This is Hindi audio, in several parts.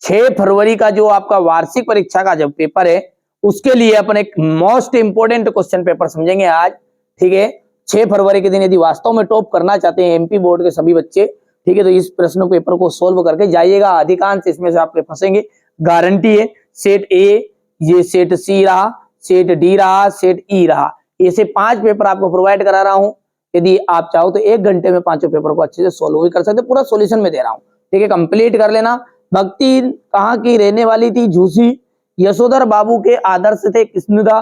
6 फरवरी का जो आपका वार्षिक परीक्षा का जब पेपर है उसके लिए अपन एक मोस्ट इंपोर्टेंट क्वेश्चन पेपर समझेंगे आज। ठीक है, 6 फरवरी के दिन यदि वास्तव में टॉप करना चाहते हैं एमपी बोर्ड के सभी बच्चे, ठीक है, तो इस प्रश्न पेपर को सोल्व करके जाइएगा। अधिकांश इसमें से आपके फंसेंगे, गारंटी है। सेट ए, ये सेट सी रहा, सेट डी रहा, सेट ई रहा, ऐसे 5 पेपर आपको प्रोवाइड करा रहा हूं। यदि आप चाहो तो 1 घंटे में 5 पेपर को अच्छे से सोल्व भी कर सकते, पूरा सोल्यूशन में दे रहा हूं। ठीक है, कंप्लीट कर लेना। भक्ति कहाँ की रहने वाली थी? झूसी। यशोधर बाबू के आदर्श थे कृष्णदा।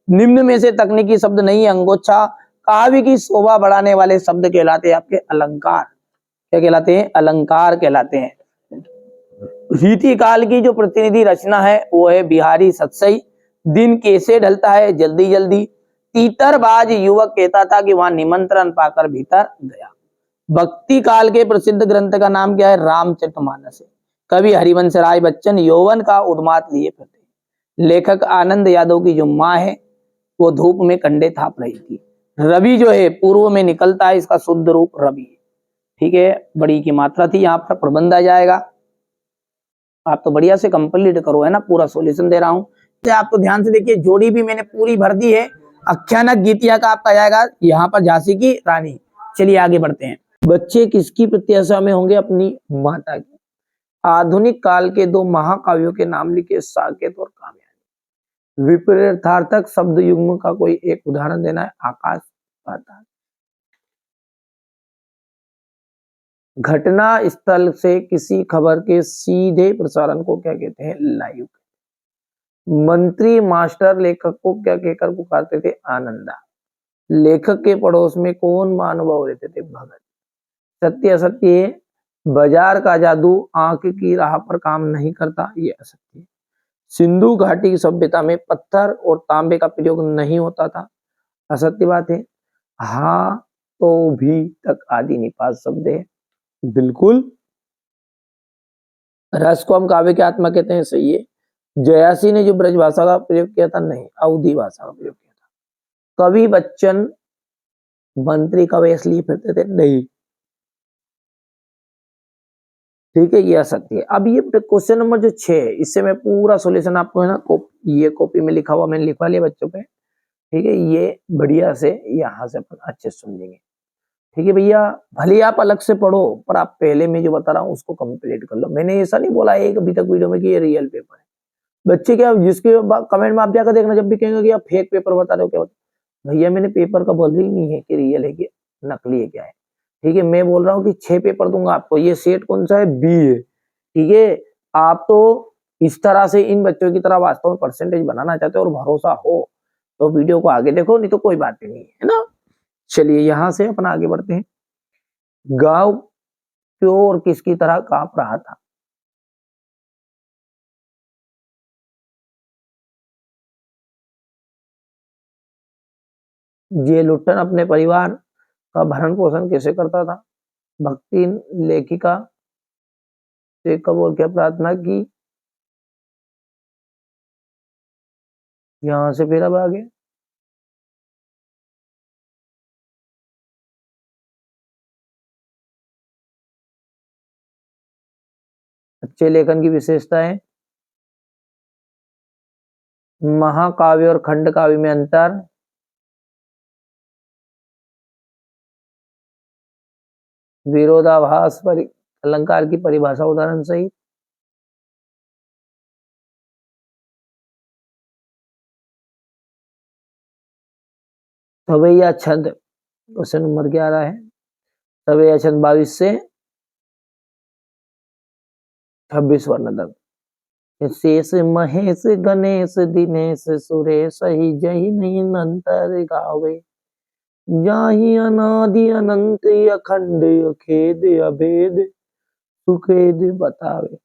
निम्न में से तकनीकी शब्द नहीं है अंगोच्छा। काव्य की शोभा बढ़ाने वाले शब्द कहलाते हैं आपके अलंकार। क्या कहलाते हैं? अलंकार कहलाते हैं। रीति काल की जो प्रतिनिधि रचना है वो है बिहारी सतसई। दिन कैसे ढलता है? जल्दी जल्दी। तीतरबाज युवक कहता था कि वहां निमंत्रण पाकर भीतर गया। भक्ति काल के प्रसिद्ध ग्रंथ का नाम क्या है? रामचरितमानस है। कवि हरिवंश राय बच्चन यौवन का उन्माद लिए फिरते। लेखक आनंद यादव की जो माँ है वो धूप में कंडे थाप रही थी। रवि जो है पूर्व में निकलता है, इसका शुद्ध रूप रवि है। ठीक है, बड़ी की मात्रा थी, यहाँ पर प्रबंध आ जाएगा। आप तो बढ़िया से कंप्लीट करो, है ना, पूरा सॉल्यूशन दे रहा हूँ। तो आप तो ध्यान से देखिए, जोड़ी भी मैंने पूरी भर दी है। आख्यानक गीतिया का आपका जाएगा यहाँ पर झांसी की रानी। चलिए आगे बढ़ते हैं। बच्चे किसकी प्रत्याशा में होंगे? अपनी माता की। आधुनिक काल के 2 महाकाव्यों के नाम लिखे, साकेत और कामयानी। विपरीतार्थक शब्द युग्म का कोई एक उदाहरण देना है। आकाश पाताल। घटना स्थल से किसी खबर के सीधे प्रसारण को क्या कहते हैं? लाइव। मंत्री मास्टर लेखक को क्या कहकर पुकारते थे? आनंदा। लेखक के पड़ोस में कौन महानुभाव रहते थे? भगत। सत्य असत्य है। बाजार का जादू आंख की राह पर काम नहीं करता, ये असत्य। सिंधु घाटी की सभ्यता में पत्थर और तांबे का प्रयोग नहीं होता था, असत्य बात है। हाँ तो भी तक आदि निपात शब्द है, बिल्कुल। रस को हम काव्य की आत्मा कहते हैं, सही है। जयासी ने जो ब्रज भाषा का प्रयोग किया था, नहीं, अवधी भाषा का प्रयोग किया था। कवि बच्चन मंत्री का वेश लिए फिरते थे, नहीं। ठीक है, ये असत्य है। अब ये क्वेश्चन नंबर जो 6 है, इससे मैं पूरा सॉल्यूशन आपको, है ना, ये कॉपी में लिखा हुआ मैंने लिखवा लिया बच्चों पे। ठीक है, ये बढ़िया से यहाँ से अपन अच्छे से समझेंगे। ठीक है भैया, भले आप अलग से पढ़ो पर आप पहले मैं जो बता रहा हूँ उसको कंप्लीट कर लो। मैंने ऐसा नहीं बोला एक अभी तक वीडियो में कि ये रियल पेपर है। बच्चे क्या, जिसके कमेंट में आप जाकर देखना, जब भी कहेंगे कि आप फेक पेपर बता रहे हो, क्या बता, भैया मैंने पेपर का बोल ही नहीं है कि रियल है कि नकली है, क्या है। ठीक है, मैं बोल रहा हूँ कि 6 पेपर दूंगा आपको। ये सेट कौन सा है? बी है। ठीक है, आप तो इस तरह से इन बच्चों की तरह वास्तव में परसेंटेज बनाना चाहते हो और भरोसा हो तो वीडियो को आगे देखो, नहीं तो कोई बात ही नहीं है ना। चलिए यहां से अपन आगे बढ़ते हैं। गांव क्यों और किसकी तरह कांप रहा था? जे लुट्टन अपने परिवार का भरण पोषण कैसे करता था? भक्ति लेखिका से कब और क्या प्रार्थना की? यहां से फिर अब आगे अच्छे लेखन की विशेषताएं। महाकाव्य और खंड काव्य में अंतर। विरोधाभास पर अलंकार की परिभाषा उदाहरण सही। सवैया छंद क्वेश्चन नंबर 11 है। सवैया छंद 22 से 26 वर्ण तक। शेष महेश गणेश दिनेश सुरेश ही जही नहीं अंतर गावे, जाहि अनादि अनंत अखंड अखेद अभेद सुखेद बतावे।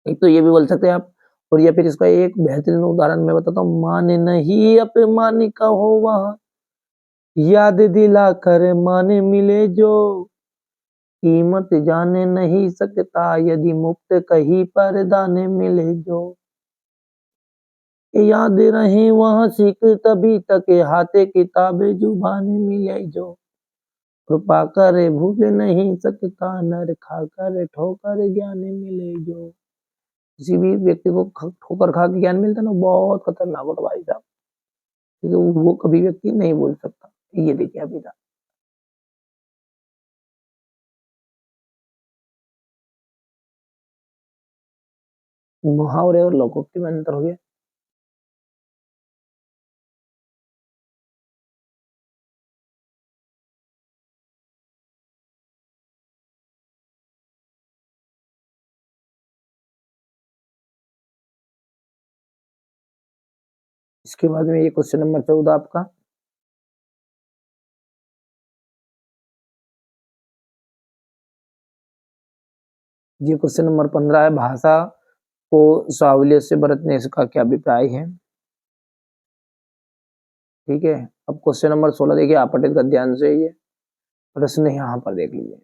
एक तो ये भी बोल सकते हैं आप, और या फिर इसका एक बेहतरीन उदाहरण मैं बताता हूँ। माने नहीं अपमान का हो वहां, याद दिला कर माने मिले जो, कीमत जाने नहीं सकता यदि मुक्त कहीं पर दाने मिले जो, याद रहे वहां सीख तभी तक हाथे किताबें जुबानी मिले जो, कृपा करे भूल नहीं सकता नर खाकर ठोकर ज्ञान मिले जो। किसी भी व्यक्ति को ठोकर खा के ज्ञान मिलता है ना, बहुत खतरनाक होता भाई साहब, क्योंकि वो कभी व्यक्ति नहीं बोल सकता। ये देखिए अभी था। मुहावरे और लोकोक्ति में अंतर हो गया। इसके बाद में ये क्वेश्चन नंबर 14 आपका, ये क्वेश्चन नंबर 15 है, भाषा को साहुलियत से बरतने इसका क्या अभिप्राय है। ठीक है। अब क्वेश्चन नंबर 16 देखिए, आप पठित कर ध्यान से, ये प्रश्न यहाँ पर देख लीजिए।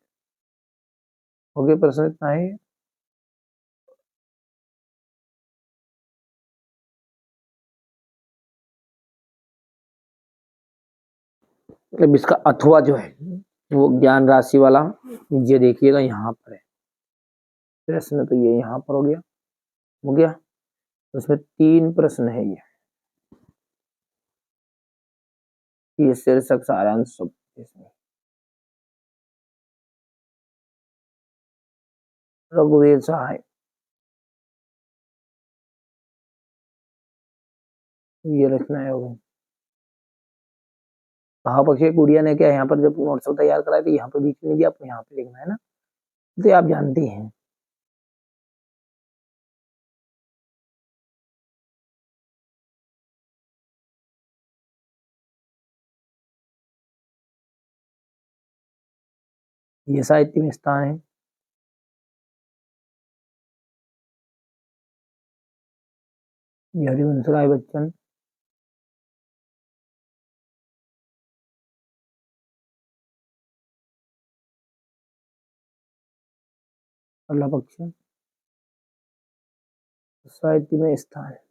हो गया प्रश्न इतना ही। मतलब इसका अथवा जो है वो ज्ञान राशि वाला, ये देखिएगा यहाँ पर है प्रश्न, तो ये यहाँ पर हो गया। हो गया। तो उसमें 3 प्रश्न है ये शीर्षक सारांश सब इसमें। रघुवीर सहाय, ये रचना है वो। महापक्षी गुड़िया ने क्या यहाँ पर जब नोट्स तैयार कराए थे, यहाँ पे बीच में दिया, आपको यहाँ पे लिखना है ना, तो आप जानते हैं। ये साहित्य में स्थान है। ये हरिवंश राय बच्चन, अल्लाह बख्श, साहित्य में स्थान है।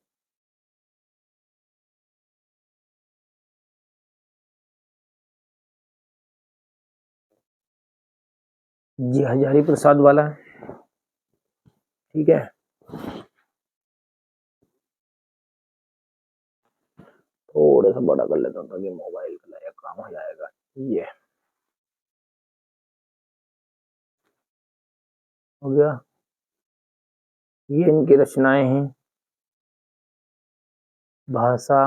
जी हजारी प्रसाद वाला है। ठीक है। थोड़ा सा बड़ा कर लेता हूँ ताकि मोबाइल का लायक काम हो जाएगा। ये हो गया। ये इनकी रचनाएं हैं। भाषा,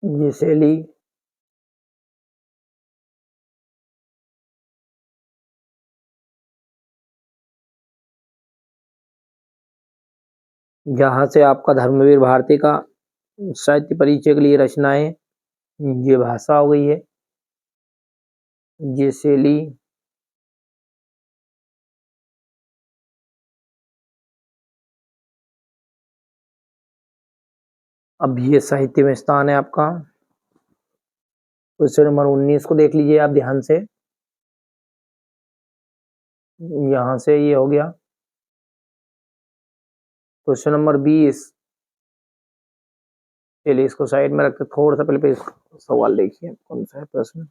ये शैली, जहां से आपका धर्मवीर भारती का साहित्य परिचय के लिए रचनाएं, ये भाषा हो गई है। ये शैली, अब ये साहित्य में स्थान है आपका। क्वेश्चन नंबर 19 को देख लीजिए आप ध्यान से। यहां से ये हो गया। क्वेश्चन नंबर 20, चलिए इसको साइड में रखते, थोड़ा सा पहले सवाल देखिए कौन सा है प्रश्न।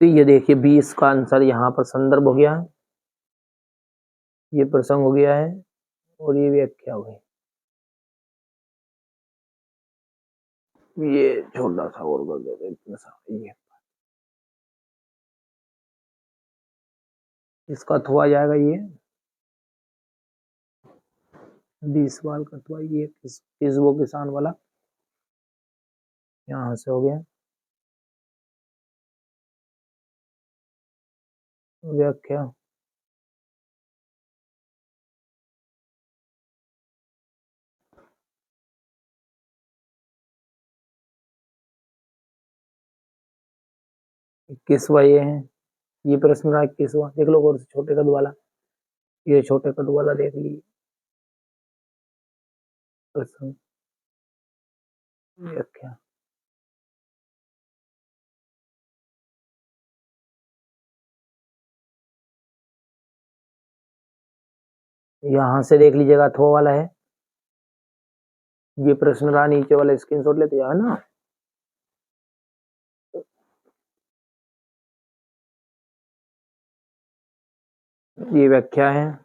तो ये देखिए 20 का आंसर यहाँ पर संदर्भ हो गया, ये प्रसंग हो गया है, और ये व्याख्या हो गई। ये छोटा सा और कर देते इतना सा, ये इसका अथवा जाएगा ये 20 सवाल का अथवा, ये किस वो किसान वाला, यहाँ से हो गया। व्याख्या, किसवा ये है, ये प्रश्न रहा 21वां, देख लो और छोटे कद वाला। ये छोटे कद वाला देख लीजिए। ये क्या, यहाँ से देख लीजिएगा थो वाला है। ये प्रश्न रहा, नीचे वाला स्क्रीनशॉट लेते जाओ ना। ये व्याख्या है।